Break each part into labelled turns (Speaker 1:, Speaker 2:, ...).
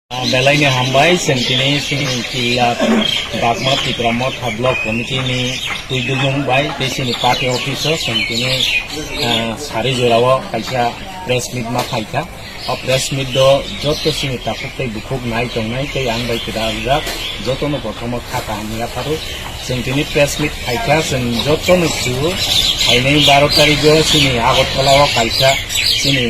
Speaker 1: Belai ni hambai sentini sing kila bagma tikramo tablok komiti ni tuidumung bai desini party officer sentini sari jorawo kaisa press meet ma kaisa o press meet do joto sini tapuk tei bukuk nai tongnai tei ang bai kida jak joto no prothomo khata niya paru sentini press meet kaisa sen joto no chu hainai 12 tarikho sini agottola o kaisa sini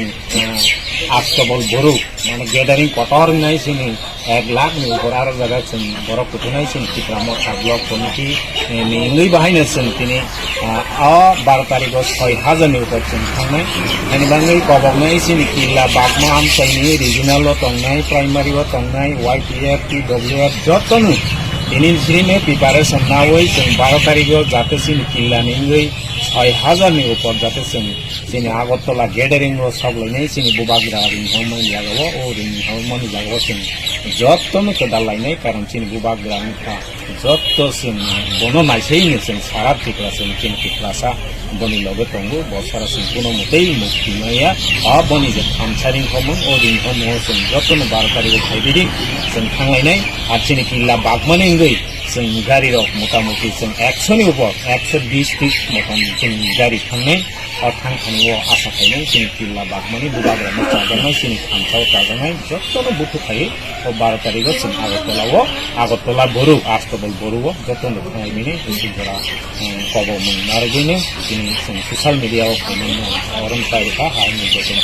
Speaker 1: আস্তবল বড় মানে gathering কটর নাই সিনি 1 লাখ নি উপর আর জায়গা scene বড় কুতু নাই scene টিপ্রামো block committee নিই বাহাইনেছেন তিনি 12 তারিখ 6000 নি উপর সিন থাংনাই আনি বাংলাই কবগনাই সিনি কিলা বাগমা আমসাইনি রিজিনাল তংনাই প্রাইমারি তংনাই ওয়াইপিএফ টিডব্লিউএফ যতनु দিনিন সিনে প্রিপারেশন না হই সিন 12 তারিখ যাতে সিন কিলা নিই 6000 ni upor jate sini agottola gathering ro sablai sini bubagra ring homon jagao o ring homon jagao sini jottono to dalai nei karon sini bubagra ka jotto sini bono naisei ni sini sara tikla sini tiklasa boni loge tongo bosara sini kono motei mukti naya a boni je khamsaring homon o ring homon sini jottono 12 tarikh khaibiri sini thanglai nei ar sini killa bagmani ngei जों गाड़ी रक मोटामुटी जों 100 नि ऊपर 120 feet मोटामुटी जों गाड़ी थांनाय और थांखानाय आशा खायनाय जों किल्ला बागमानि बुबाग्रा मोजांनाय जों खामसाव जाजानाय जत्तनो बुथु खायो 12 तारिखआव जों आगरतला बरु आस्तबल बरुआव जत्तनो खायनाय जों जरा कबो मोनारगैनो जों ससियेल मिडियायाव खायनाय अरन प्राइभेटआ हाय जत्तनो